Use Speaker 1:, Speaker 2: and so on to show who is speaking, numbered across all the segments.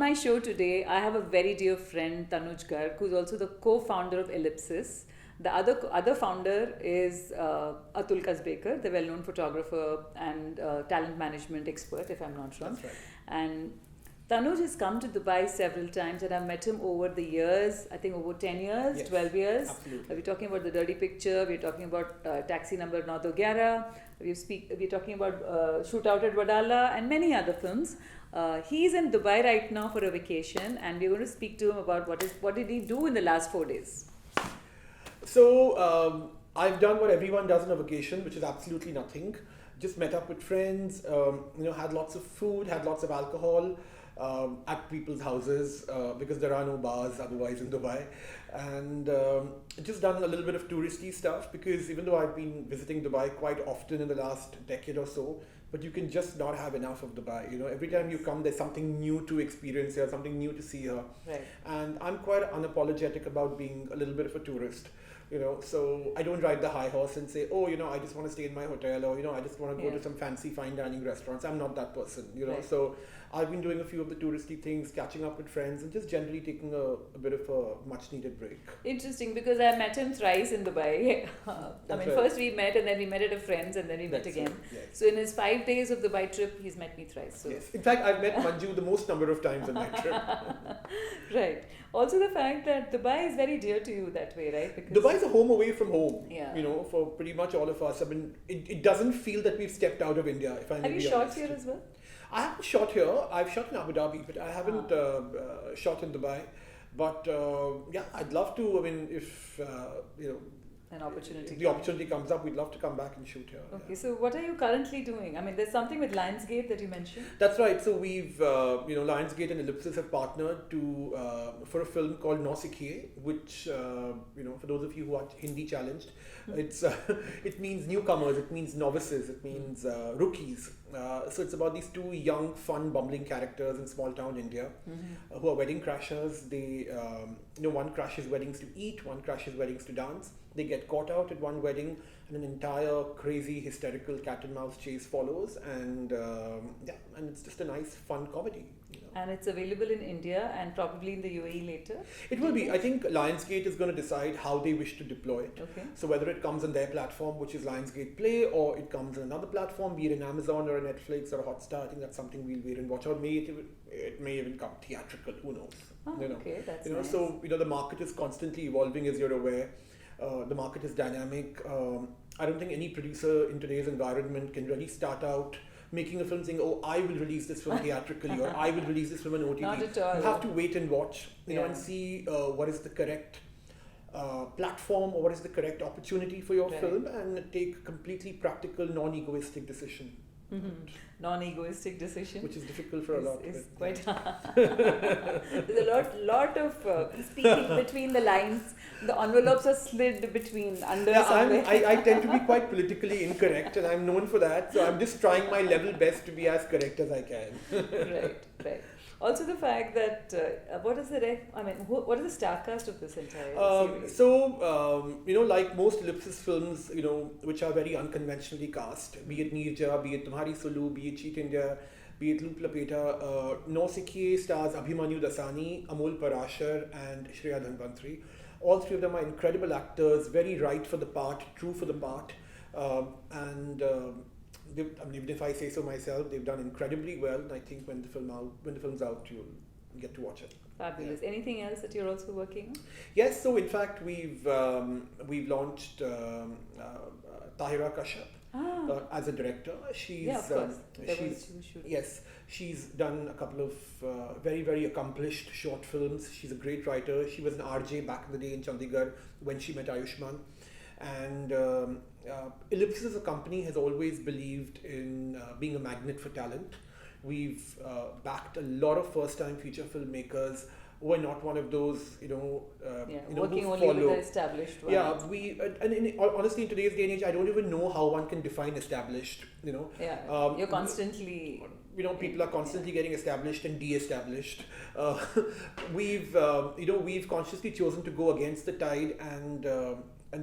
Speaker 1: my show today, I have a very dear friend, Tanuj Garg, who's also the co-founder of Ellipsis. The other founder is Atul Kasbekar, the well-known photographer and talent management expert, if I'm not wrong.
Speaker 2: That's right.
Speaker 1: And Tanuj has come to Dubai several times, and I've met him over the years, I think over 10 years,
Speaker 2: Yes,
Speaker 1: 12 years.
Speaker 2: absolutely.
Speaker 1: We're talking about The Dirty Picture, we're talking about Taxi Number 911, we're talking about Shootout at Wadala, and many other films. He's in Dubai right now for a vacation, and we're going to speak to him about what did he do in the last 4 days.
Speaker 2: So I've done what everyone does on a vacation, which is absolutely nothing. Just met up with friends, had lots of food, had lots of alcohol at people's houses because there are no bars otherwise in Dubai. And just done a little bit of touristy stuff because even though I've been visiting Dubai quite often in the last decade or so, but you can just not have enough of Dubai. Every time you come, there's something new to experience here, something new to see here.
Speaker 1: Right.
Speaker 2: And I'm quite unapologetic about being a little bit of a tourist. So I don't ride the high horse and say, I just want to stay in my hotel, or I just want to go to some fancy fine dining restaurants. I'm not that person,
Speaker 1: Right.
Speaker 2: So I've been doing a few of the touristy things, catching up with friends, and just generally taking a bit of a much needed break.
Speaker 1: Interesting, because I met him thrice in Dubai.
Speaker 2: Right.
Speaker 1: First we met, and then we met at a friend's, and then we met
Speaker 2: That's
Speaker 1: again.
Speaker 2: it, yes.
Speaker 1: So in his 5 days of Dubai trip, he's met me thrice. So.
Speaker 2: Yes. In fact, I've met Manju the most number of times on my trip.
Speaker 1: Right. Also the fact that Dubai is very dear to you that way, right? Because
Speaker 2: Dubai is a home away from home,
Speaker 1: Yeah.
Speaker 2: for pretty much all of us. I mean, it doesn't feel that we've stepped out of India, if I may
Speaker 1: Have you
Speaker 2: be
Speaker 1: shot
Speaker 2: honest.
Speaker 1: here as well?
Speaker 2: I haven't shot here. I've shot in Abu Dhabi, but I haven't shot in Dubai. But I'd love to. I mean, if
Speaker 1: An opportunity.
Speaker 2: the opportunity comes up, we'd love to come back and shoot here.
Speaker 1: Okay,
Speaker 2: Yeah.
Speaker 1: so what are you currently doing? I mean, there's something with Lionsgate that you mentioned.
Speaker 2: That's right. So we've, Lionsgate and Ellipsis have partnered for a film called Nausikhiye, which, for those of you who are Hindi challenged, it means newcomers, it means novices, it means rookies. So it's about these two young, fun, bumbling characters in small town India who are wedding crashers. They, one crashes weddings to eat, one crashes weddings to dance. They get caught out at one wedding, and an entire crazy, hysterical cat and mouse chase follows, and it's just a nice, fun comedy.
Speaker 1: And it's available in India and probably in the UAE later.
Speaker 2: It will be. I think Lionsgate is going to decide how they wish to deploy it.
Speaker 1: Okay.
Speaker 2: So whether it comes on their platform, which is Lionsgate Play, or it comes on another platform, be it an Amazon or a Netflix or a Hotstar, I think that's something we'll wait and watch. Or it may even come theatrical. Who knows?
Speaker 1: Oh, okay, that's nice.
Speaker 2: So the market is constantly evolving, as you're aware. The market is dynamic. I don't think any producer in today's environment can really start out making a film saying, I will release this film theatrically, or I will release this film on OTT.
Speaker 1: Not at all.
Speaker 2: You have to wait and watch, and see what is the correct platform or what is the correct opportunity for your
Speaker 1: Right.
Speaker 2: film, and take a completely practical, non-egoistic decision.
Speaker 1: Non-egoistic decision.
Speaker 2: Which is difficult for a lot.
Speaker 1: Is
Speaker 2: but,
Speaker 1: quite There's a lot of speaking between the lines. The envelopes are slid between under somewhere.
Speaker 2: I tend to be quite politically incorrect, and I'm known for that. So I'm just trying my level best to be as correct as I can.
Speaker 1: Right. Also, the fact that what is what is the star cast of this entire series?
Speaker 2: Like most Ellipsis films, which are very unconventionally cast, be it Neerja, be it Tumhari Sulu, be it Cheat India, be it Loop Lapeta, Nausikhiye stars Abhimanyu Dasani, Amol Parashar, and Shreya Dhanvantri. All three of them are incredible actors, very right for the part, true for the part, even if I say so myself, they've done incredibly well. And I think when the film's out, you'll get to watch it.
Speaker 1: Fabulous. Anything else that you're also working on?
Speaker 2: Yes. So in fact, we've launched Tahira Kashyap as a director. She's
Speaker 1: of course.
Speaker 2: She's done a couple of very, very accomplished short films. She's a great writer. She was an RJ back in the day in Chandigarh when she met Ayushmann. And Ellipsis as a company has always believed in being a magnet for talent. We've backed a lot of first-time feature filmmakers who are not one of those,
Speaker 1: working
Speaker 2: who
Speaker 1: only
Speaker 2: follow.
Speaker 1: with the established ones.
Speaker 2: Yeah, honestly, in today's day and age, I don't even know how one can define established.
Speaker 1: You're constantly.
Speaker 2: People are constantly getting established and de-established. We've consciously chosen to go against the tide and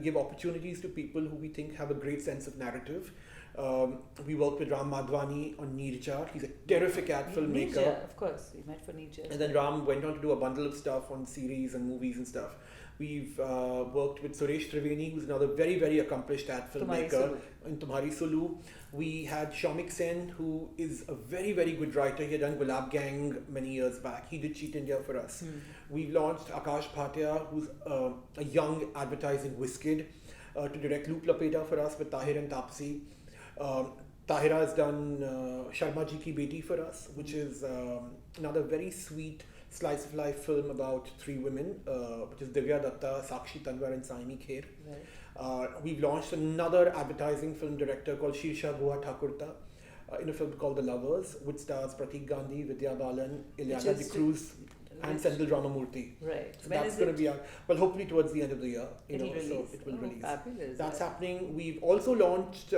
Speaker 2: give opportunities to people who we think have a great sense of narrative. We worked with Ram Madhwani on Neerja. He's a terrific ad filmmaker.
Speaker 1: Neerja, of course, we met for Neerja.
Speaker 2: And then Ram went on to do a bundle of stuff on series and movies and stuff. We've worked with Suresh Triveni, who's another very, very accomplished ad filmmaker in Tumhari Sulu. We had Shamik Sen, who is a very, very good writer. He had done Gulab Gang many years back. He did Cheat India for us. We've launched Akash Bhatia, who's a young advertising whiz-kid, to direct Loop Lapeta for us with Tahir and Tapsi. Tahira has done Sharma Ji Ki Beti for us, which is another very sweet slice of life film about three women, which is Divya Datta, Sakshi Tanwar and Saini Kher.
Speaker 1: Right.
Speaker 2: We've launched another advertising film director called Shirsha Guha Thakurta in a film called The Lovers, which stars Pratik Gandhi, Vidya Balan, Ilyana De Cruz, and Sendil Ramamurthy.
Speaker 1: Right.
Speaker 2: So that's going to be out. Well, hopefully towards the end of the year. So it will
Speaker 1: Oh,
Speaker 2: release.
Speaker 1: fabulous.
Speaker 2: That's happening. We've also launched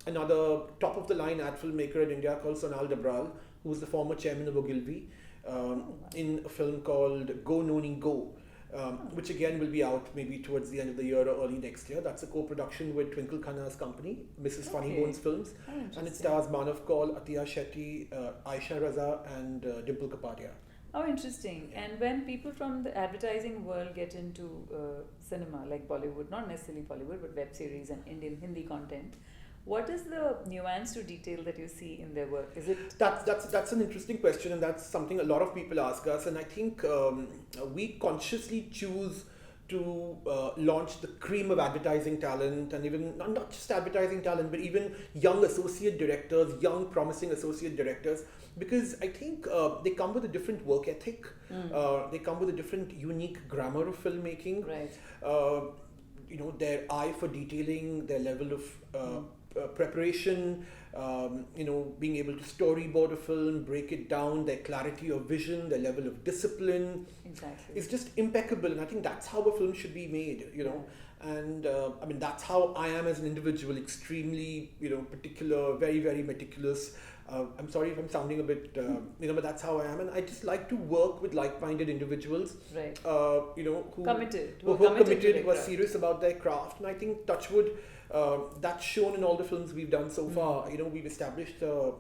Speaker 2: another top-of-the-line ad filmmaker in India called Sonal Dabral, who is the former chairman of Ogilvy, in a film called Go Noni Go, which again will be out maybe towards the end of the year or early next year. That's a co-production with Twinkle Khanna's company, Mrs. Funny Bones Films, and it stars Manav Kaul, Atiya Shetty, Aisha Raza, and Dimple Kapadia.
Speaker 1: Oh, interesting. And when people from the advertising world get into cinema, like Bollywood, not necessarily Bollywood, but web series and Indian Hindi content, what is the nuance to detail that you see in their work? Is it
Speaker 2: That's an interesting question, and that's something a lot of people ask us. And I think we consciously choose to launch the cream of advertising talent, and even not just advertising talent, but even young associate directors, young promising associate directors, because I think they come with a different work ethic. They come with a different unique grammar of filmmaking.
Speaker 1: right?
Speaker 2: Their eye for detailing, their level of preparation, being able to storyboard a film, break it down, their clarity of vision, their level of discipline.
Speaker 1: Exactly.
Speaker 2: It's just impeccable, and I think that's how a film should be made, and I mean, that's how I am as an individual, extremely, particular, very, very meticulous. I'm sorry if I'm sounding a bit, but that's how I am, and I just like to work with like-minded individuals,
Speaker 1: Right.
Speaker 2: who
Speaker 1: Committed.
Speaker 2: who are
Speaker 1: to
Speaker 2: committed,
Speaker 1: their
Speaker 2: who are
Speaker 1: craft.
Speaker 2: serious about their craft, and I think Touchwood, that's shown in all the films we've done so far. We've established a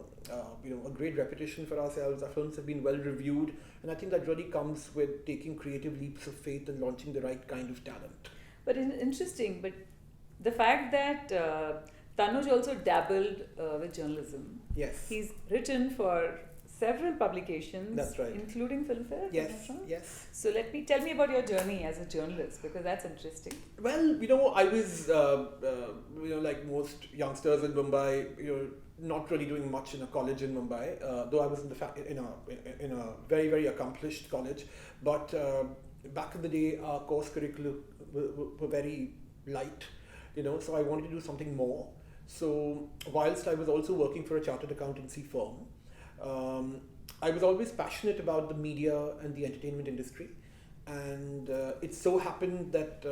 Speaker 2: great reputation for ourselves. Our films have been well reviewed, and I think that really comes with taking creative leaps of faith and launching the right kind of talent.
Speaker 1: But interesting, but the fact that Tanuj also dabbled with journalism.
Speaker 2: Yes.
Speaker 1: He's written for several publications,
Speaker 2: That's right.
Speaker 1: including Filmfare. if I'm
Speaker 2: Yes,
Speaker 1: not wrong.
Speaker 2: yes.
Speaker 1: So tell me about your journey as a journalist, because that's interesting.
Speaker 2: Well, I was, like most youngsters in Mumbai, not really doing much in a college in Mumbai, though I was in a very, very accomplished college. But back in the day, our course curriculum were very light, so I wanted to do something more. So whilst I was also working for a chartered accountancy firm, I was always passionate about the media and the entertainment industry, and it so happened that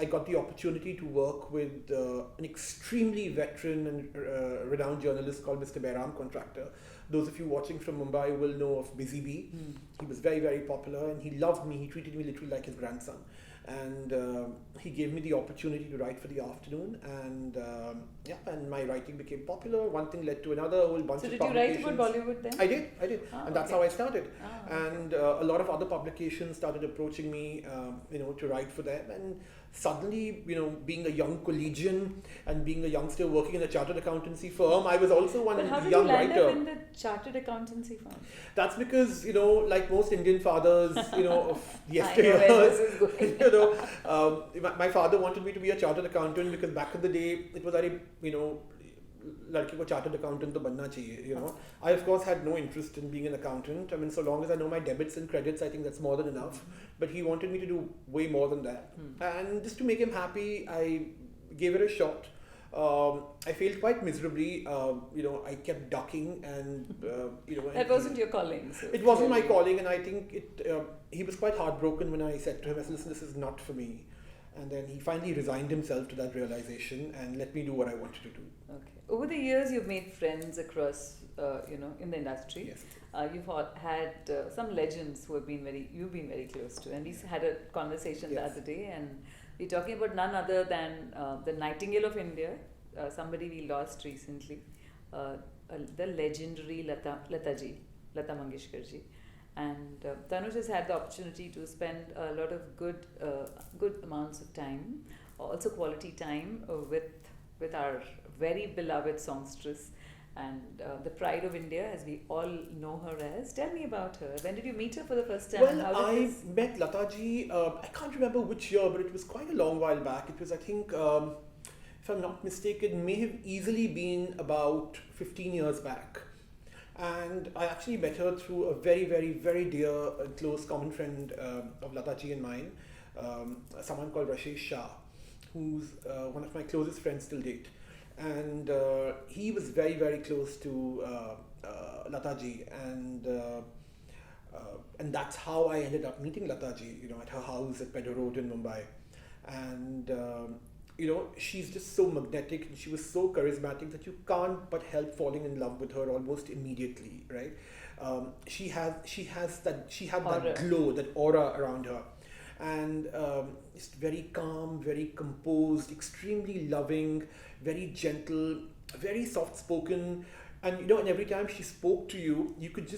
Speaker 2: I got the opportunity to work with an extremely veteran and renowned journalist called Mr. Behram Contractor. Those of you watching from Mumbai will know of Busy Bee. He was very, very popular, and he loved me. He treated me literally like his grandson. And he gave me the opportunity to write for the afternoon, and and my writing became popular. One thing led to another, a whole bunch
Speaker 1: So
Speaker 2: of
Speaker 1: did you
Speaker 2: publications.
Speaker 1: write about Bollywood then?
Speaker 2: I did, and that's how I started.
Speaker 1: Okay.
Speaker 2: And a lot of other publications started approaching me, to write for them. And suddenly, being a young collegian and being a youngster working in a chartered accountancy firm, I was also one
Speaker 1: But how did
Speaker 2: young
Speaker 1: you land
Speaker 2: writer.
Speaker 1: up in the chartered accountancy firm?
Speaker 2: That's because, like most Indian fathers, of
Speaker 1: I know where
Speaker 2: yesteryears,
Speaker 1: this is going.
Speaker 2: my father wanted me to be a chartered accountant because back in the day, it was very, लड़के को chartered accountant तो बनना चाहिए, I of course had no interest in being an accountant. I mean, so long as I know my debits and credits, I think that's more than enough. But he wanted me to do way more than that. And just to make him happy, I gave it a shot. I failed quite miserably. I kept ducking, and
Speaker 1: That wasn't your calling. So
Speaker 2: it wasn't my calling, and I think he was quite heartbroken when I said to him, I said, listen, this is not for me. And then he finally resigned himself to that realization and let me do what I wanted to do.
Speaker 1: Okay. Over the years, you've made friends across, in the industry.
Speaker 2: Yes.
Speaker 1: You've had some legends who you've been very close to, and we had a conversation the
Speaker 2: Yes.
Speaker 1: other day, and we're talking about none other than the Nightingale of India, somebody we lost recently, the legendary Lata Mangeshkar ji. And Tanuj has had the opportunity to spend a lot of good amounts of time, also quality time with our very beloved songstress and the pride of India, as we all know her as. Tell me about her. When did you meet her for the first time?
Speaker 2: Well, I met Lata ji, I can't remember which year, but it was quite a long while back. It was, I think, if I'm not mistaken, may have easily been about 15 years back. And I actually met her through a very, very, very dear and close common friend of Lata ji and mine, someone called Rashesh Shah, who's one of my closest friends till date. And he was very, very close to Lata ji, and that's how I ended up meeting Lata ji, at her house at Pedder Road in Mumbai. And she's just so magnetic, and she was so charismatic that you can't but help falling in love with her almost immediately, right? She had that glow, that aura around her, and just very calm, very composed, extremely loving, very gentle, very soft-spoken, and and every time she spoke to you, you could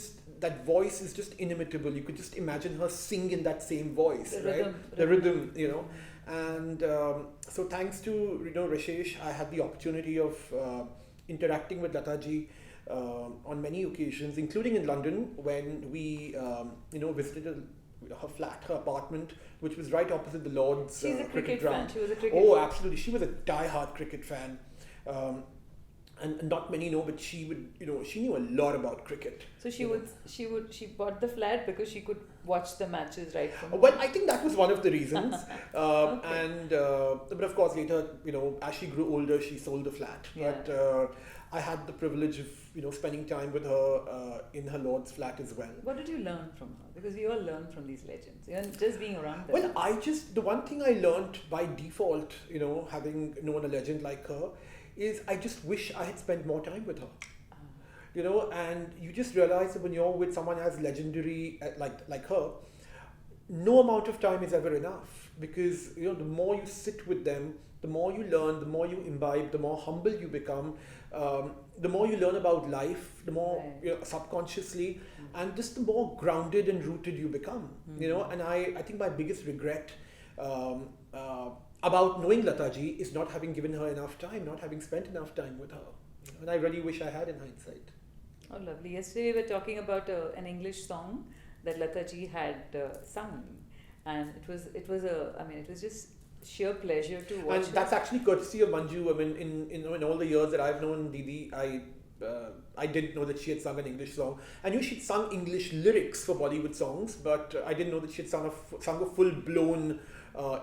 Speaker 2: that voice is just inimitable. You could just imagine her sing in that same voice, the rhythm, And so thanks to Rashesh, I had the opportunity of interacting with Lata ji on many occasions, including in London when we visited her flat, her apartment, which was right opposite the Lord's
Speaker 1: She's a cricket
Speaker 2: ground.
Speaker 1: fan. She was a cricket
Speaker 2: Oh,
Speaker 1: fan.
Speaker 2: absolutely. She was a die-hard cricket fan. And not many know, but she knew a lot about cricket.
Speaker 1: So she bought the flat because she could watch the matches right from home.
Speaker 2: Well, I think that was one of the reasons.
Speaker 1: Okay.
Speaker 2: And but of course later, as she grew older, she sold the flat.
Speaker 1: Yeah.
Speaker 2: But I had the privilege of spending time with her in her Lord's flat as well.
Speaker 1: What did you learn from her? Because we all learn from these legends. Even just being around them.
Speaker 2: Well, the one thing I learned by default, having known a legend like her, is I just wish I had spent more time with her. And you just realize that when you're with someone as legendary like her, no amount of time is ever enough, because the more you sit with them, the more you learn, the more you imbibe, the more humble you become, the more you learn about life, the more subconsciously, and just the more grounded and rooted you become. And I think my biggest regret about knowing Lata ji is not having given her enough time, not having spent enough time with her. And I really wish I had in hindsight.
Speaker 1: Oh, lovely. Yesterday we were talking about an English song that Lata ji had sung, and it was just sheer pleasure to watch.
Speaker 2: And that's actually courtesy of Manju. I mean, in all the years that I've known Didi, I didn't know that she had sung an English song. I knew she'd sung English lyrics for Bollywood songs, but I didn't know that she had sung a full-blown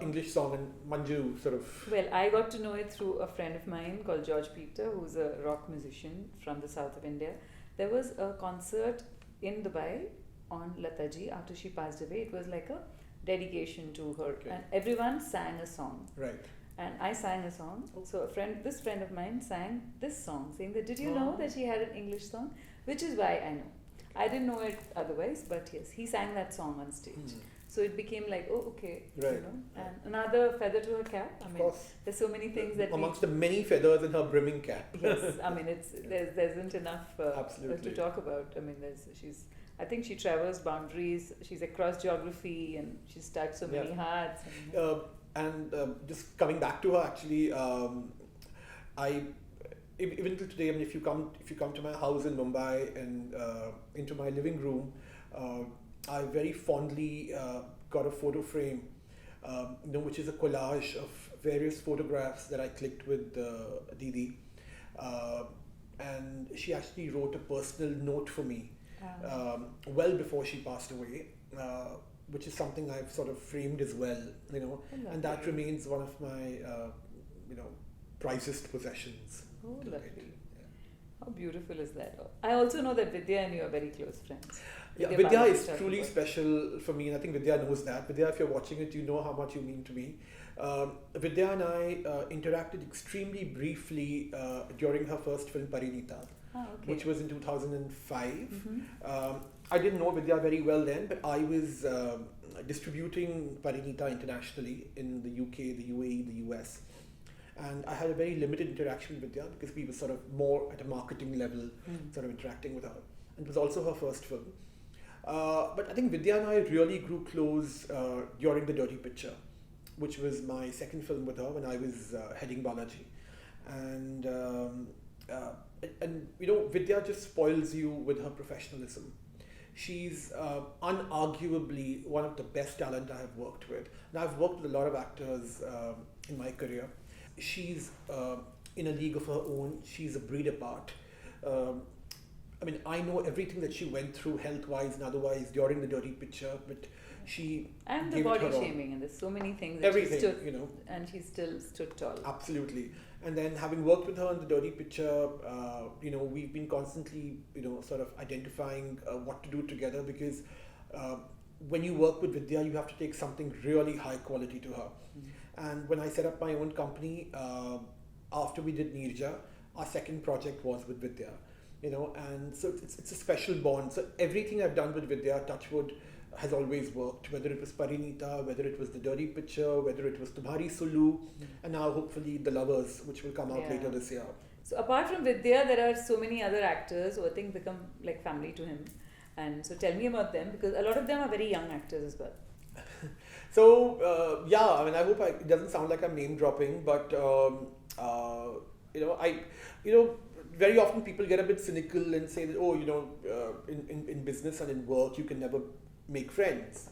Speaker 2: English song, and Manju sort of...
Speaker 1: Well, I got to know it through a friend of mine called George Peter, who's a rock musician from the south of India. There was a concert in Dubai on Lata ji after she passed away. It was like a dedication to her, and everyone sang a song.
Speaker 2: Right.
Speaker 1: And I sang a song. So this friend of mine sang this song, saying that, did you know that she had an English song? Which is why I know. I didn't know it otherwise, but yes, he sang that song on stage. So it became like, oh, okay,
Speaker 2: right.
Speaker 1: And another feather to her cap. I mean, there's so many things that
Speaker 2: amongst the many feathers in her brimming cap.
Speaker 1: Yes, I mean, there isn't enough to talk about. I mean, I think she traversed boundaries. She's across geography, and she's touched so many hearts.
Speaker 2: And just coming back to her, actually, even till today, I mean, if you come to my house in Mumbai and into my living room, I very fondly got a photo frame, which is a collage of various photographs that I clicked with Didi, and she actually wrote a personal note for me well before she passed away, which is something I've sort of framed as well, and that remains one of my prizest possessions.
Speaker 1: Oh, lovely. How beautiful is that? I also know that Vidya and you are very close friends.
Speaker 2: Vidya is truly special for me, and I think Vidya knows that. Vidya, if you're watching it, you know how much you mean to me. Vidya and I interacted extremely briefly during her first film Parinita, which was in 2005. I didn't know Vidya very well then, but I was distributing Parinita internationally in the UK, the UAE, the US. and I had a very limited interaction with Vidya because we were sort of more at a marketing level, sort of interacting with her. And it was also her first film. But I think Vidya and I really grew close during The Dirty Picture, which was my second film with her when I was heading Balaji. And, uh, Vidya just spoils you with her professionalism. She's unarguably one of the best talent I have worked with. And I've worked with a lot of actors in my career. She's in a league of her own. She's a breed apart. Um, I know everything that she went through health-wise and otherwise during The Dirty Picture, but she
Speaker 1: and the
Speaker 2: gave it
Speaker 1: body
Speaker 2: her all.
Speaker 1: shaming, and there's so many things that
Speaker 2: Everything,
Speaker 1: she stood, and she still stood tall.
Speaker 2: Absolutely. And then having worked with her on The Dirty Picture, we've been constantly, sort of identifying what to do together because when you work with Vidya, you have to take something really high quality to her. And when I set up my own company, after we did Nirja, our second project was with Vidya. And so it's a special bond. So everything I've done with Vidya, Touchwood, has always worked, whether it was Parinita, whether it was The Dirty Picture, whether it was Tumhari Sulu, and now hopefully The Lovers, which will come out later this year.
Speaker 1: So apart from Vidya, there are so many other actors who I think become like family to him. And so tell me about them, because a lot of them are very young actors as well.
Speaker 2: So, I hope it doesn't sound like I'm name dropping, but, very often people get a bit cynical and say that, in business and in work, you can never make friends,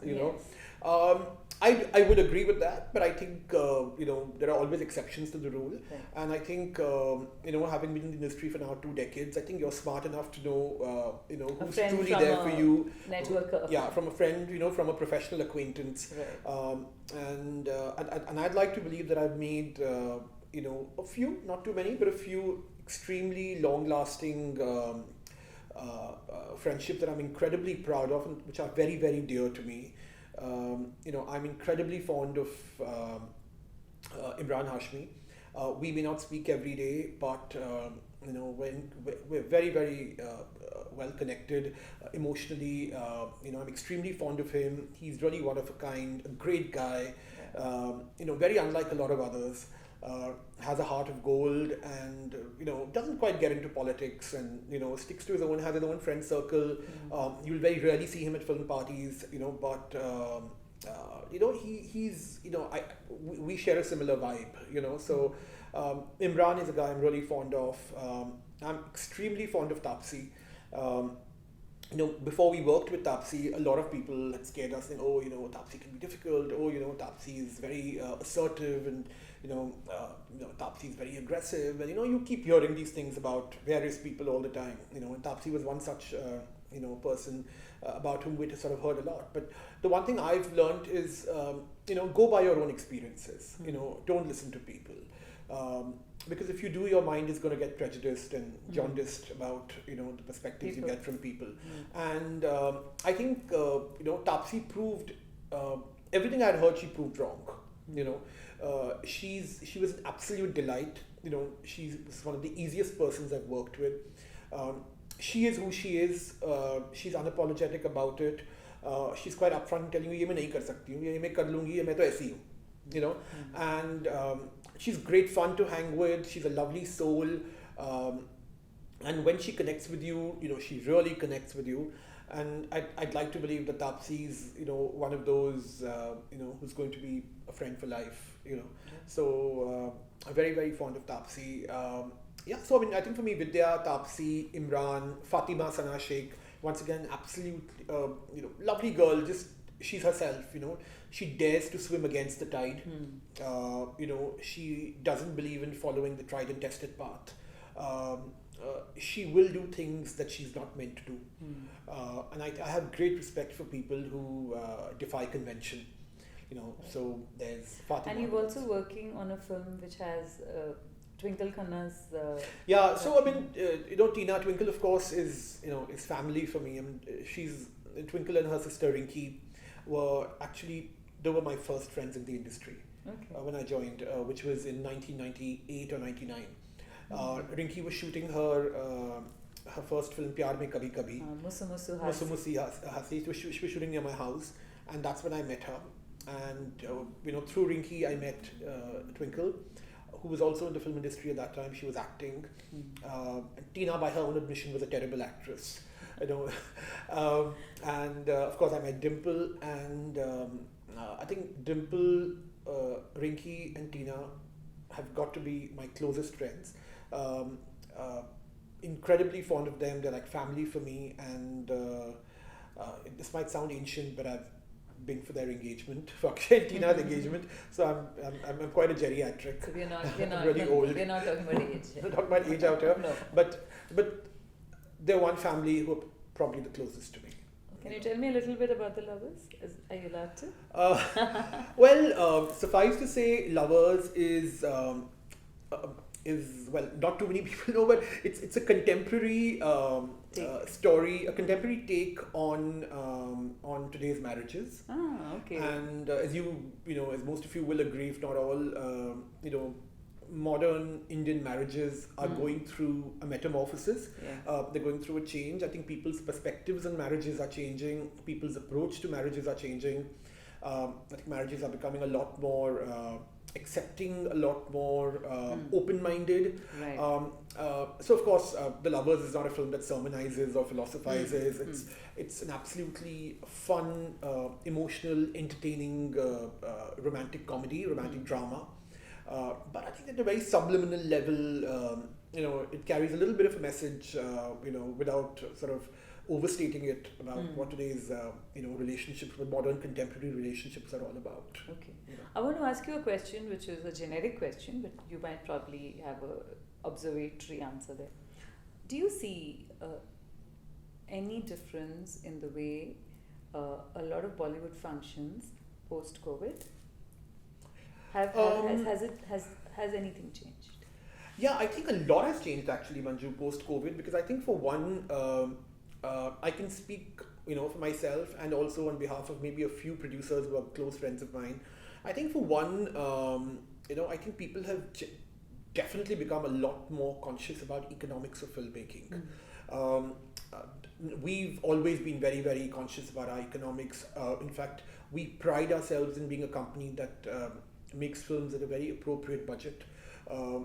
Speaker 2: I would agree with that, but I think, there are always exceptions to the rule.
Speaker 1: Right.
Speaker 2: And I think, having been in the industry for now 2 decades, I think you're smart enough to know, who's truly there for you.
Speaker 1: Networker.
Speaker 2: Yeah, from a friend, from a professional acquaintance.
Speaker 1: Right.
Speaker 2: And I'd like to believe that I've made, a few, not too many, but a few extremely long-lasting friendships that I'm incredibly proud of and which are very, very dear to me. I'm incredibly fond of Imran Hashmi. We may not speak every day, but when we're very, very well connected emotionally. I'm extremely fond of him. He's really one of a kind, a great guy. Very unlike a lot of others. Has a heart of gold and doesn't quite get into politics and sticks to his own, has his own friend circle. You'll very rarely see him at film parties, but we share a similar vibe, so Imran is a guy I'm really fond of. I'm extremely fond of Taapsee. Before we worked with Taapsee, a lot of people had scared us saying, Taapsee can be difficult, Taapsee is very assertive and Taapsee is very aggressive, and you keep hearing these things about various people all the time, and Taapsee was one such person about whom we sort of heard a lot. But the one thing I've learned is go by your own experiences. Don't listen to people, because if you do, your mind is going to get prejudiced and jaundiced about the perspectives you get from people. And I think Taapsee proved everything I'd heard. She proved wrong. She was an absolute delight. She's one of the easiest persons I've worked with. She is who she is. She's unapologetic about it. She's quite upfront telling you, "ये मैं नहीं कर सकती हूँ, ये मैं कर लूँगी, ये मैं तो ऐसी हूँ." And she's great fun to hang with. She's a lovely soul. And when she connects with you, she really connects with you. And I'd like to believe that Taapsee's, one of those, who's going to be a friend for life, So I'm very, very fond of Taapsee. So I think for me, Vidya, Taapsee, Imran, Fatima Sana Sheikh, once again, absolute, lovely girl, just she's herself, she dares to swim against the tide. She doesn't believe in following the tried and tested path. She will do things that she's not meant to do. And I have great respect for people who defy convention. So there's Fatima.
Speaker 1: And you're also working on a film which has Twinkle Khanna's.
Speaker 2: Tina Twinkle, of course, is family for me. She's Twinkle and her sister Rinki they were my first friends in the industry. When I joined, which was in 1998 or 99. Rinki was shooting her first film, Pyar Mein Kabhi Kabhi.
Speaker 1: Musu
Speaker 2: Musi Hasi. She was shooting near my house, and that's when I met her. And through Rinki, I met Twinkle, who was also in the film industry at that time. She was acting. And Tina, by her own admission, was a terrible actress. You know, and of course I met Dimple, and I think Dimple, Rinky, and Tina have got to be my closest friends. Incredibly fond of them. They're like family for me, and this might sound ancient, but I've been for their engagement, for Akshay and Tina's engagement. So I'm quite a geriatric.
Speaker 1: So we're not
Speaker 2: really old.
Speaker 1: We're not talking about age.
Speaker 2: We're not talking about age out here.
Speaker 1: No.
Speaker 2: But they're one family who are probably the closest to me.
Speaker 1: Can you tell me a little bit about the Lovers? Are you allowed to?
Speaker 2: Well, suffice to say, Lovers is well, not too many people know, but it's a contemporary story, a contemporary take on today's marriages.
Speaker 1: Ah, okay.
Speaker 2: And as as most of you will agree, if not all, modern Indian marriages are going through a metamorphosis.
Speaker 1: Yeah.
Speaker 2: They're going through a change. I think people's perspectives on marriages are changing. People's approach to marriages are changing. I think marriages are becoming a lot more accepting, a lot more open-minded.
Speaker 1: Right.
Speaker 2: So of course, The Lovers is not a film that sermonizes or philosophizes. It's an absolutely fun, emotional, entertaining, romantic comedy, romantic drama. But I think at a very subliminal level, it carries a little bit of a message, without sort of overstating it about what today's, relationships, with modern contemporary relationships are all about.
Speaker 1: Okay. I want to ask you a question which is a generic question, but you might probably have a observatory answer there. Do you see any difference in the way a lot of Bollywood functions post-COVID? Has anything changed?
Speaker 2: Yeah, I think a lot has changed actually, Manju, post-COVID, because I think for one, I can speak, for myself and also on behalf of maybe a few producers who are close friends of mine. I think for one, I think people have definitely become a lot more conscious about economics of filmmaking. We've always been very, very conscious about our economics. In fact, we pride ourselves in being a company that makes films at a very appropriate budget.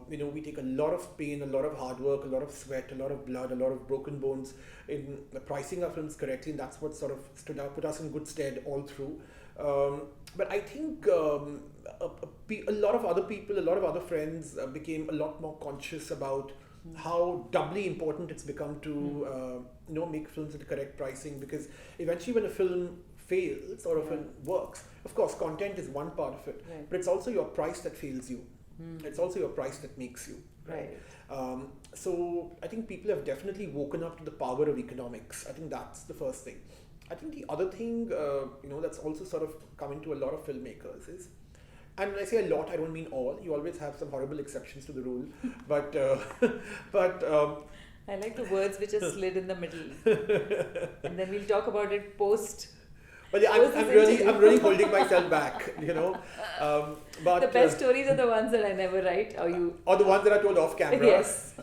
Speaker 2: We take a lot of pain, a lot of hard work, a lot of sweat, a lot of blood, a lot of broken bones in pricing our films correctly, and that's what sort of put us in good stead all through. But I think a lot of other people, a lot of other friends became a lot more conscious about how doubly important it's become to make films at the correct pricing, because eventually when a film fails or if it works, of course content is one part of it, but it's also your price that fails you. It's also your price that makes you.
Speaker 1: Right.
Speaker 2: So I think people have definitely woken up to the power of economics. I think that's the first thing. I think the other thing, that's also sort of coming to a lot of filmmakers is, and when I say a lot, I don't mean all. You always have some horrible exceptions to the rule, but
Speaker 1: I like the words which are slid in the middle, and then we'll talk about it post.
Speaker 2: But yeah, I'm really holding myself back, But
Speaker 1: the best stories are the ones that I never write.
Speaker 2: Or the ones that are told off camera.
Speaker 1: Yes.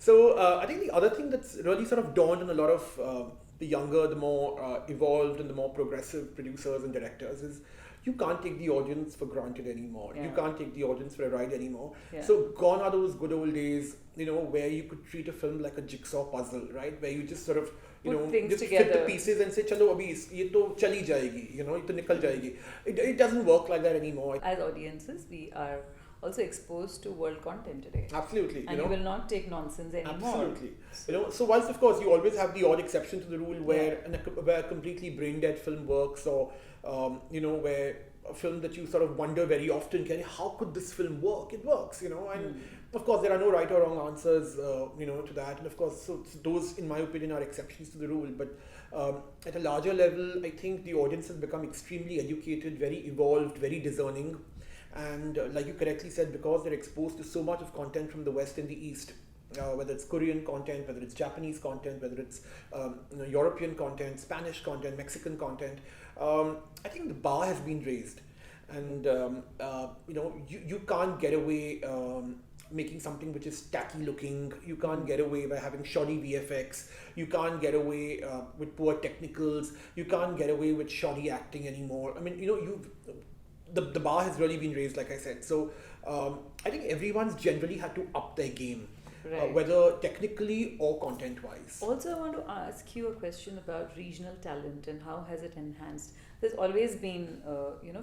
Speaker 2: So I think the other thing that's really sort of dawned on a lot of the younger, the more evolved, and the more progressive producers and directors is, you can't take the audience for granted anymore.
Speaker 1: Yeah.
Speaker 2: You can't take the audience for a ride anymore.
Speaker 1: Yeah.
Speaker 2: So gone are those good old days, where you could treat a film like a jigsaw puzzle, right? Where you just sort of just
Speaker 1: together.
Speaker 2: fit the pieces and say, chalo abhi ye to chali jayegi, ye to nikal jayegi. It doesn't work like that anymore.
Speaker 1: As audiences, we are also exposed to world content today.
Speaker 2: Absolutely.
Speaker 1: And you will not take nonsense anymore.
Speaker 2: Absolutely. So whilst of course you always have the odd exception to the rule where a completely brain dead film works, or where a film that you sort of wonder very often, how could this film work? It works, and of course there are no right or wrong answers, to that, and of course so those, in my opinion, are exceptions to the rule. But at a larger level, I think the audience has become extremely educated, very evolved, very discerning, and like you correctly said, because they're exposed to so much of content from the West and the East. Whether it's Korean content, whether it's Japanese content, whether it's European content, Spanish content, Mexican content, I think the bar has been raised, and you can't get away making something which is tacky looking. You can't get away by having shoddy VFX. You can't get away with poor technicals. You can't get away with shoddy acting anymore. I mean, the bar has really been raised, like I said. So I think everyone's generally had to up their game,
Speaker 1: Right.
Speaker 2: whether technically or content-wise.
Speaker 1: Also, I want to ask you a question about regional talent and how has it enhanced. There's always been,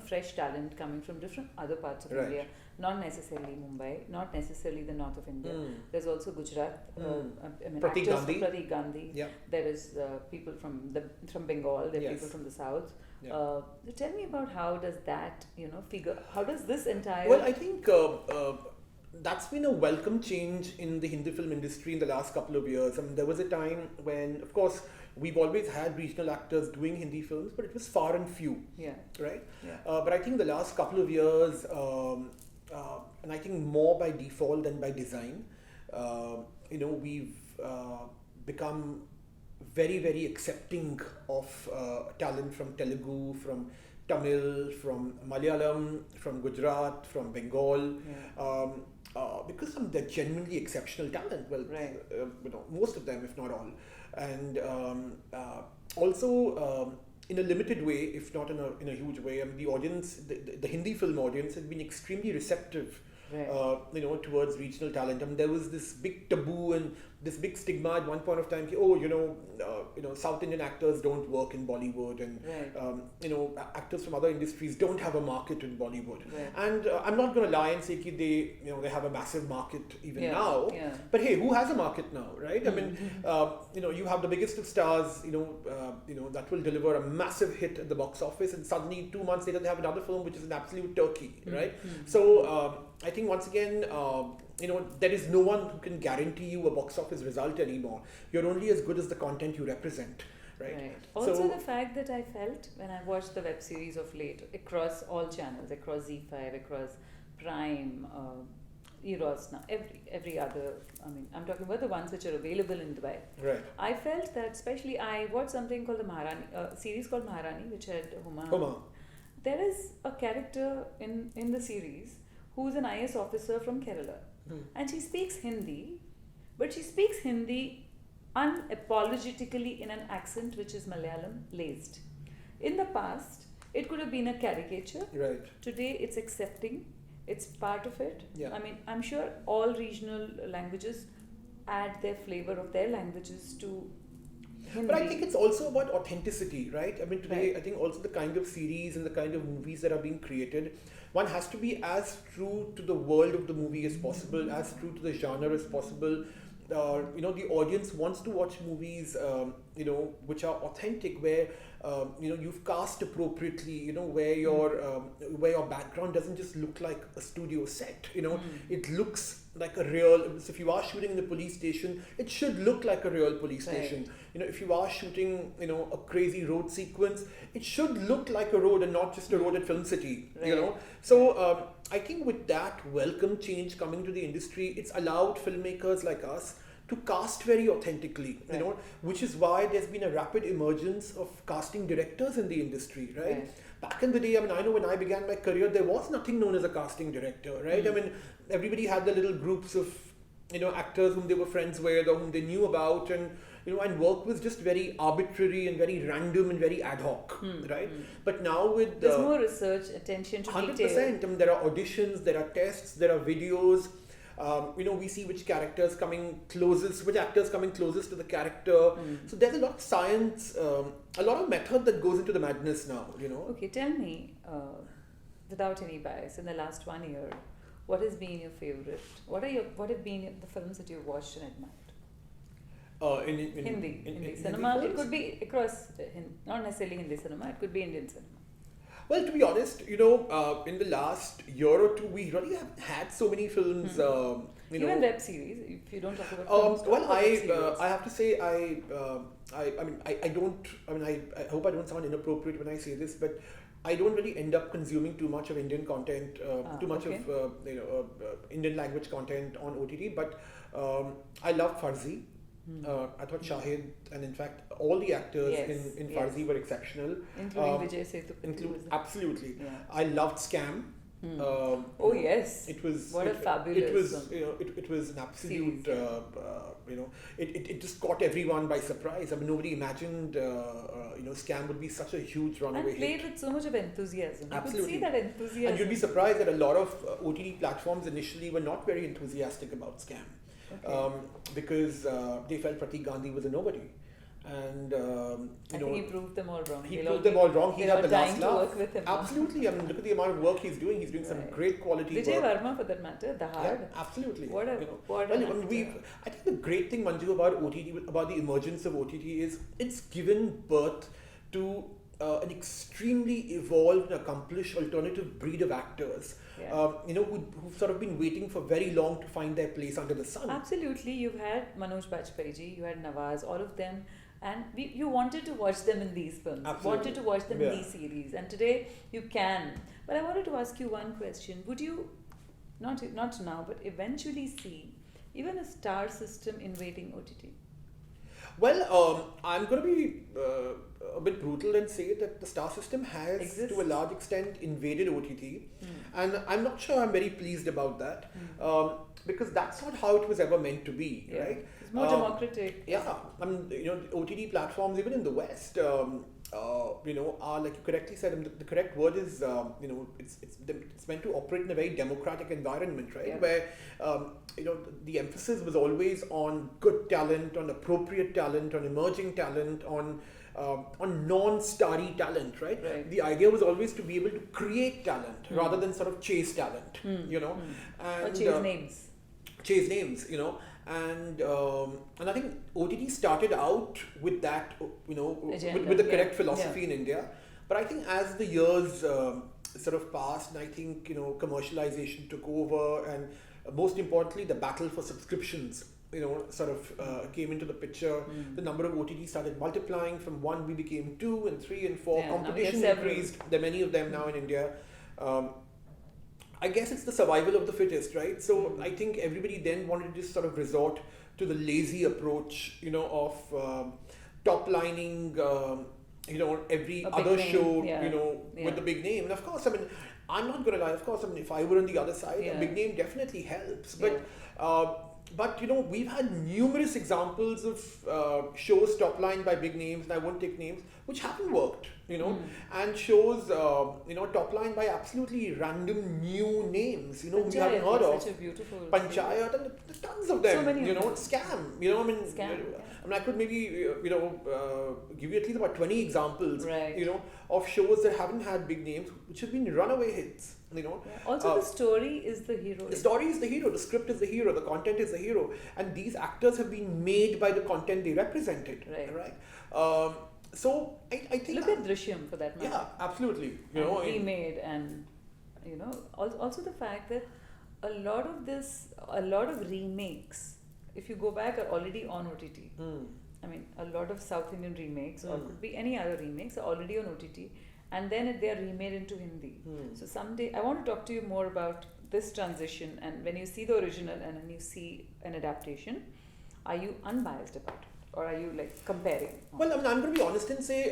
Speaker 1: fresh talent coming from different other parts of
Speaker 2: Right.
Speaker 1: India, not necessarily Mumbai, not necessarily the north of India.
Speaker 2: Mm.
Speaker 1: There's also Gujarat.
Speaker 2: Pratik
Speaker 1: Actors
Speaker 2: Gandhi.
Speaker 1: from Pratik Gandhi.
Speaker 2: Yeah.
Speaker 1: There is people from Bengal. There are
Speaker 2: Yes.
Speaker 1: people from the south.
Speaker 2: Yeah.
Speaker 1: Tell me about how does that figure? How does this entire?
Speaker 2: Well, I think that's been a welcome change in the Hindi film industry in the last couple of years. I mean, there was a time when, of course, we've always had regional actors doing Hindi films, but it was far and few,
Speaker 1: yeah.
Speaker 2: right?
Speaker 1: Yeah.
Speaker 2: But I think the last couple of years, and I think more by default than by design, we've become very, very accepting of talent from Telugu, from Tamil, from Malayalam, from Gujarat, from Bengal.
Speaker 1: Yeah.
Speaker 2: Because they're genuinely exceptional talent. Well,
Speaker 1: Right.
Speaker 2: most of them, if not all, and also in a limited way, if not in a huge way. I mean, the audience, the Hindi film audience, has been extremely receptive.
Speaker 1: Right.
Speaker 2: Towards regional talent. I mean, there was this big taboo and this big stigma at one point of time. South Indian actors don't work in Bollywood, and
Speaker 1: Right.
Speaker 2: actors from other industries don't have a market in Bollywood.
Speaker 1: Right.
Speaker 2: And I'm not going to lie and say that they have a massive market even
Speaker 1: Yeah,
Speaker 2: now.
Speaker 1: yeah.
Speaker 2: But hey, who has a market now, right? I mean, you have the biggest of stars, that will deliver a massive hit at the box office, and suddenly 2 months later they have another film which is an absolute turkey, right? So I think once again, there is no one who can guarantee you a box office result anymore. You're only as good as the content you represent, right?
Speaker 1: Also,
Speaker 2: So-
Speaker 1: the fact that I felt when I watched the web series of late across all channels, across Z5, across Prime, Eros now, every other. I mean, I'm talking about the ones which are available in Dubai.
Speaker 2: Right.
Speaker 1: I felt that, especially, I watched something called the Maharani, series called Maharani, which had Huma.
Speaker 2: Huma.
Speaker 1: There is a character in the series who's an IS officer from Kerala. And she speaks Hindi, but she speaks Hindi unapologetically in an accent which is Malayalam laced. In the past, it could have been a caricature.
Speaker 2: Right.
Speaker 1: Today, it's accepting. It's part of it.
Speaker 2: Yeah.
Speaker 1: I mean, I'm sure all regional languages add their flavor of their languages to Hindi.
Speaker 2: But I think it's also about authenticity, right? I mean, today,
Speaker 1: Right.
Speaker 2: I think also the kind of series and the kind of movies that are being created, one has to be as true to the world of the movie as possible, as true to the genre as possible. The audience wants to watch movies, which are authentic, where you've cast appropriately, where your background doesn't just look like a studio set. It looks like a real. So if you are shooting in a police station, it should look like a real police
Speaker 1: Right.
Speaker 2: station. If you are shooting, a crazy road sequence, it should look like a road and not just a road at Film City.
Speaker 1: Right.
Speaker 2: So I think with that welcome change coming to the industry, it's allowed filmmakers like us to cast very authentically,
Speaker 1: Right.
Speaker 2: which is why there's been a rapid emergence of casting directors in the industry, right? Back in the day, I mean, I know when I began my career, there was nothing known as a casting director, right? I mean, everybody had their little groups of, actors whom they were friends with or whom they knew about, and and work was just very arbitrary and very random and very ad hoc, right? But now with
Speaker 1: There's more research, attention to
Speaker 2: 100%.
Speaker 1: detail.
Speaker 2: I mean, there are auditions, there are tests, there are videos. We see which actors coming closest to the character. So there's a lot of science, a lot of method that goes into the madness now.
Speaker 1: Okay, tell me, without any bias, in the last 1 year, what has been your favorite? What have been the films that you've watched and admired?
Speaker 2: In
Speaker 1: Hindi cinema.
Speaker 2: films?
Speaker 1: It could be across, not necessarily Hindi cinema. It could be Indian cinema.
Speaker 2: Well, to be honest, in the last year or two, we really haven't had so many films.
Speaker 1: Even web series. If you don't talk about films,
Speaker 2: Well,
Speaker 1: talk about web series.
Speaker 2: I have to say I hope I don't sound inappropriate when I say this, but I don't really end up consuming too much of Indian content, too much
Speaker 1: okay.
Speaker 2: of Indian language content on OTT. But I love Farzi. I thought Shahid and in fact all the actors
Speaker 1: Yes,
Speaker 2: in
Speaker 1: yes.
Speaker 2: Farzi were exceptional.
Speaker 1: Including Vijay Sethupathi.
Speaker 2: Absolutely.
Speaker 1: Yeah.
Speaker 2: I loved Scam.
Speaker 1: Oh yes.
Speaker 2: It was
Speaker 1: What a fabulous
Speaker 2: it was
Speaker 1: film.
Speaker 2: it was an absolute
Speaker 1: Series,
Speaker 2: it just caught everyone by surprise. I mean, nobody imagined Scam would be such a huge runaway
Speaker 1: And played
Speaker 2: hit.
Speaker 1: with so much of enthusiasm. You could
Speaker 2: Absolutely.
Speaker 1: see that enthusiasm.
Speaker 2: And you'd be surprised that a lot of OTT platforms initially were not very enthusiastic about Scam.
Speaker 1: Okay.
Speaker 2: Because they felt Pratik Gandhi was a nobody. And
Speaker 1: I think he proved them all wrong.
Speaker 2: he
Speaker 1: They'll
Speaker 2: proved
Speaker 1: be-
Speaker 2: them all wrong. He
Speaker 1: they're
Speaker 2: had the
Speaker 1: dying
Speaker 2: last
Speaker 1: to
Speaker 2: laugh.
Speaker 1: work with him now.
Speaker 2: Absolutely. I mean, look at the amount of work he's doing. He's doing some
Speaker 1: Right.
Speaker 2: great quality
Speaker 1: Vijay
Speaker 2: work.
Speaker 1: Verma, for that matter, the hard.
Speaker 2: Yeah, absolutely.
Speaker 1: What a
Speaker 2: Well,
Speaker 1: an
Speaker 2: I mean,
Speaker 1: actor.
Speaker 2: I think the great thing, Manju, about OTT, about the emergence of OTT is it's given birth to an extremely evolved and accomplished alternative breed of actors.
Speaker 1: Yeah.
Speaker 2: Who've sort of been waiting for very long to find their place under the sun.
Speaker 1: Absolutely, you've had Manoj Bajpayee ji, you had Nawaz, all of them, and you wanted to watch them in these films,
Speaker 2: Absolutely.
Speaker 1: wanted to watch them
Speaker 2: Yeah.
Speaker 1: in these series, and today you can. But I wanted to ask you one question: would you, not now, but eventually see even a star system invading OTT?
Speaker 2: Well, I'm going to be a bit brutal and say that the star system has,
Speaker 1: Exists.
Speaker 2: to a large extent, invaded OTT,
Speaker 1: Hmm.
Speaker 2: and I'm not sure I'm very pleased about that, because that's not how it was ever meant to be,
Speaker 1: Yeah.
Speaker 2: right?
Speaker 1: It's more democratic.
Speaker 2: Yeah, I mean, OTT platforms, even in the West, are, like you correctly said, and the correct word is, it's meant to operate in a very democratic environment, right?
Speaker 1: Yeah.
Speaker 2: Where, the emphasis was always on good talent, on appropriate talent, on emerging talent, on non-starry talent, right?
Speaker 1: Right.
Speaker 2: The idea was always to be able to create talent rather than sort of chase talent,
Speaker 1: Hmm.
Speaker 2: and
Speaker 1: Or chase names.
Speaker 2: chase names, and I think OTT started out with that,
Speaker 1: Agenda,
Speaker 2: with the
Speaker 1: yeah,
Speaker 2: correct philosophy in India. But I think as the years sort of passed, and I think commercialization took over, and most importantly, the battle for subscriptions, sort of came into the picture. The number of OTTs started multiplying. From one, we became 2 and 3 and 4.
Speaker 1: Yeah, now we have
Speaker 2: Competition
Speaker 1: several.
Speaker 2: increased. There are many of them now in India. I guess it's the survival of the fittest, right? So I think everybody then wanted to just sort of resort to the lazy approach, of top lining, every
Speaker 1: A big
Speaker 2: other
Speaker 1: name,
Speaker 2: show,
Speaker 1: yeah.
Speaker 2: with the big name. And of course, I mean, I'm not going to lie. Of course, I mean, if I were on the other side,
Speaker 1: Yeah.
Speaker 2: a big name definitely helps.
Speaker 1: Yeah.
Speaker 2: But we've had numerous examples of shows top lined by big names, and I won't take names, which haven't worked, and shows, top lined by absolutely random new names, who we haven't heard of.
Speaker 1: Such a beautiful
Speaker 2: Panchayat, and there's tons of them,
Speaker 1: So many of them.
Speaker 2: Scam,
Speaker 1: Scam,
Speaker 2: I mean, I could maybe, give you at least about 20 examples,
Speaker 1: Right.
Speaker 2: of shows that haven't had big names, which have been runaway hits,
Speaker 1: Yeah. Also, the story is the hero.
Speaker 2: The story is the hero, the script is the hero, the content is the hero, and these actors have been made by the content they represented,
Speaker 1: Right.
Speaker 2: So I think
Speaker 1: Look at Drishyam for that matter.
Speaker 2: yeah, absolutely,
Speaker 1: And remade, and also the fact that a lot of remakes, if you go back, are already on OTT. I mean, a lot of South Indian remakes, or could be any other remakes, are already on OTT, and then they are remade into Hindi. So someday I want to talk to you more about this transition, and when you see the original and when you see an adaptation, are you unbiased about it, or are you like comparing?
Speaker 2: Well, I mean, I'm going to be honest and say,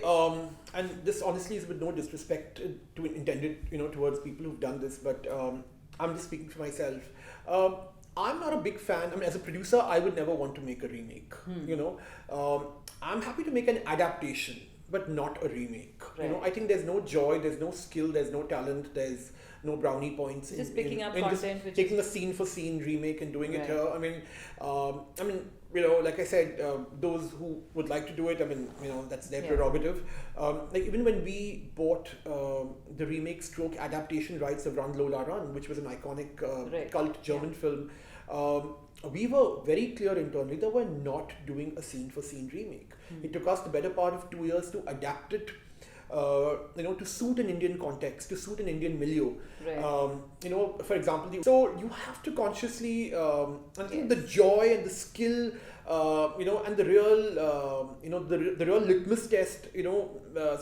Speaker 2: and this honestly is with no disrespect to intended, towards people who've done this, but I'm just speaking for myself. I'm not a big fan. I mean, as a producer, I would never want to make a remake. I'm happy to make an adaptation, but not a remake.
Speaker 1: Right.
Speaker 2: I think there's no joy, there's no skill, there's no talent, there's no brownie points.
Speaker 1: Just picking up
Speaker 2: just
Speaker 1: content, which
Speaker 2: taking
Speaker 1: is
Speaker 2: a scene for scene remake and doing it
Speaker 1: Right.
Speaker 2: here. I mean, like I said, those who would like to do it, I mean, that's their
Speaker 1: Yeah.
Speaker 2: prerogative. Like even when we bought the remake stroke adaptation rights of Run Lola Run, which was an iconic
Speaker 1: Right.
Speaker 2: cult German film, we were very clear internally that we're not doing a scene for scene remake. It took us the better part of 2 years to adapt it, to suit an Indian context, to suit an Indian milieu.
Speaker 1: Right.
Speaker 2: For example, so you have to consciously, I think
Speaker 1: Yes.
Speaker 2: the joy and the skill, and the real, the real litmus test,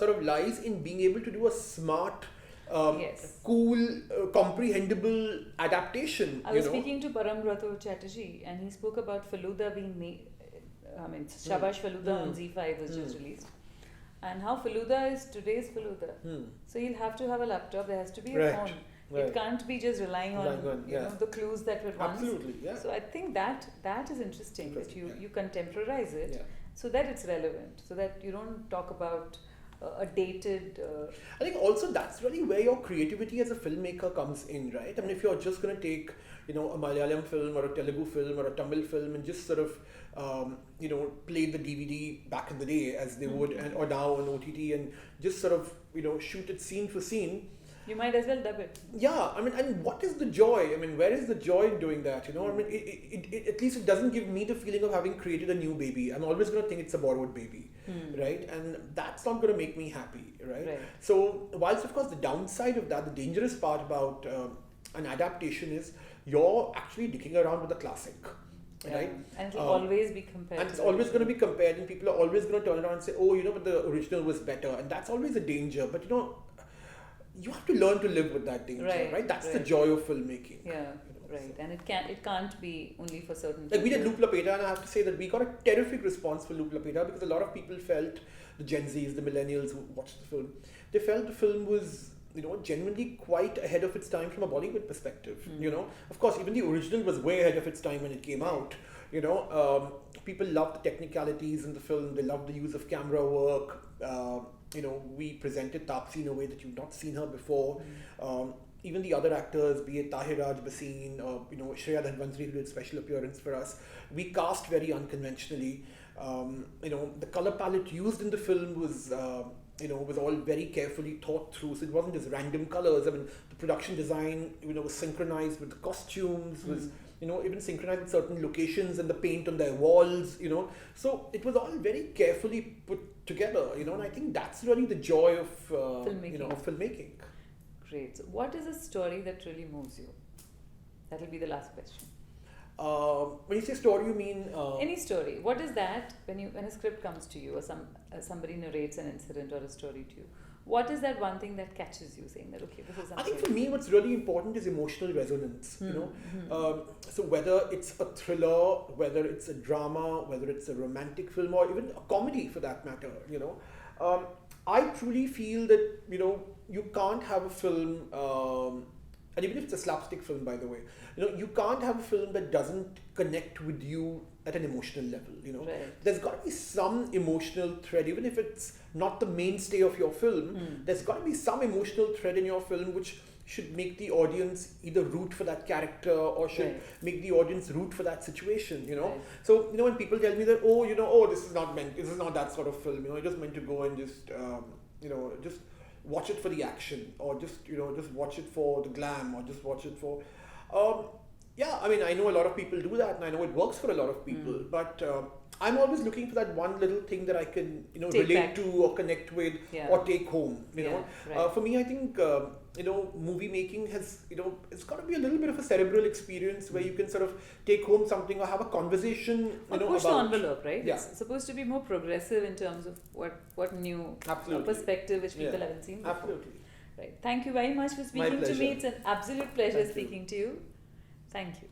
Speaker 2: sort of lies in being able to do a smart,
Speaker 1: Yes.
Speaker 2: cool, comprehensible adaptation.
Speaker 1: I was speaking to Parambrato Chatterjee, and he spoke about Faluda being made. I mean, Shabash Faluda on Z5 was just released, and how Faluda is today's Faluda. So you'll have to have a laptop. There has to be a
Speaker 2: Right.
Speaker 1: phone.
Speaker 2: Right.
Speaker 1: It can't be just relying on, you know, the clues that were once.
Speaker 2: Absolutely, yeah.
Speaker 1: So I think that is interesting that you contemporize it,
Speaker 2: Yeah.
Speaker 1: so that it's relevant, so that you don't talk about a dated.
Speaker 2: I think also that's really where your creativity as a filmmaker comes in, right? I mean, if you're just going to take, you know, a Malayalam film or a Telugu film or a Tamil film and just sort of, you know, play the DVD back in the day as they would, and or now on OTT, and just sort of, you know, shoot it scene for scene.
Speaker 1: You might as well dub it.
Speaker 2: Yeah, I mean, and what is the joy? I mean, where is the joy in doing that? You know, I mean, at least it doesn't give me the feeling of having created a new baby. I'm always going to think it's a borrowed baby, right? And that's not going to make me happy, right? So, whilst of course the downside of that, the dangerous part about an adaptation is you're actually dicking around with a classic.
Speaker 1: Yeah.
Speaker 2: Right?
Speaker 1: And it'll always be compared.
Speaker 2: And it's always going to be compared, and people are always going to turn around and say, oh, you know, but the original was better. And that's always a danger. But, you know, you have to learn to live with that danger, right? That's the joy of filmmaking.
Speaker 1: Yeah, you know, right. And it can't be only for certain
Speaker 2: like
Speaker 1: people.
Speaker 2: We did Loop Lapeta, and I have to say that we got a terrific response for Loop Lapeta because a lot of people felt, the Gen Zs, the millennials who watched the film, they felt the film was, you know, genuinely quite ahead of its time from a Bollywood perspective. You know, of course, even the original was way ahead of its time when it came out. You know, people loved the technicalities in the film. They loved the use of camera work. You know, we presented Taapsee in a way that you've not seen her before. Even the other actors, be it Tahir Raj Baseen or, you know, Shreya Dhanvantri, who did special appearance for us, we cast very unconventionally. You know, the color palette used in the film was, you know, was all very carefully thought through. So it wasn't just random colors. I mean, the production design, you know, was synchronized with the costumes, was, you know, even synchronized with certain locations and the paint on their walls, you know. So it was all very carefully put together, you know, and I think that's really the joy of, you know, of filmmaking.
Speaker 1: Great. So what is a story that really moves you? That will be the last question.
Speaker 2: When you say story, you mean
Speaker 1: any story. What is that when a script comes to you, or somebody narrates an incident or a story to you? What is that one thing that catches you, saying that, okay, this is something?
Speaker 2: I think for me, what's really important is emotional resonance. You know, so whether it's a thriller, whether it's a drama, whether it's a romantic film, or even a comedy for that matter, you know, I truly feel that, you know, you can't have a film, and even if it's a slapstick film, by the way, you know, you can't have a film that doesn't connect with you at an emotional level. You know, there's got to be some emotional thread, even if it's not the mainstay of your film. There's got to be some emotional thread in your film which should make the audience either root for that character or should make the audience root for that situation. You know, so you know, when people tell me that, oh, you know, oh, this is not that sort of film. You know, you're just meant to go and just, you know, just watch it for the action, or just, you know, just watch it for the glam, or just watch it for, yeah, I mean, I know a lot of people do that, and I know it works for a lot of people, but I'm always looking for that one little thing that I can, you know, relate to or connect with or take home, you know. For me, I think, you know, movie making has, you know, it's got to be a little bit of a cerebral experience where you can sort of take home something or have a conversation, you know,
Speaker 1: push
Speaker 2: about
Speaker 1: the envelope, right? It's supposed to be more progressive in terms of what new perspective which people haven't seen before.
Speaker 2: Absolutely.
Speaker 1: Right. Thank you very much for speaking to me. It's an absolute pleasure speaking to you. Thank you.